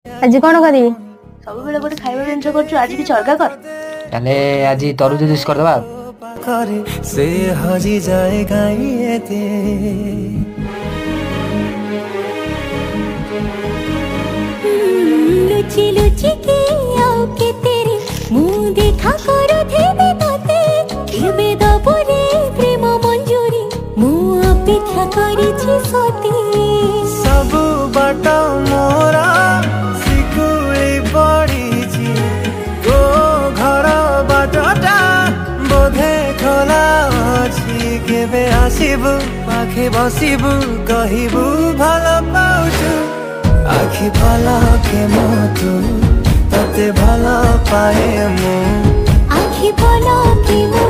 आज कौन करी सब बेले गोटे खाଇବା ଜିନିଷ କରୁଛୁ ଆଜି କିଛି ଅଲଗା କର। ताले आज तरुज जूस कर दबा। से हजी जाएगा ये लुची लुची के आओ के तेरे मुंह देखा करो थे बेताते केबे दबरे प्रेम मंजूरी मुंह अपेक्षा करी छी सती सब बाट मोरा सिकुली पड़ी छी तो घर बाटटा बोधे खोला अछि केबे आसीबु पाखे बसीबु कहिबु भलो पाउछु आखि पलके मोतु तते भलो पाए मु आखि पलके मो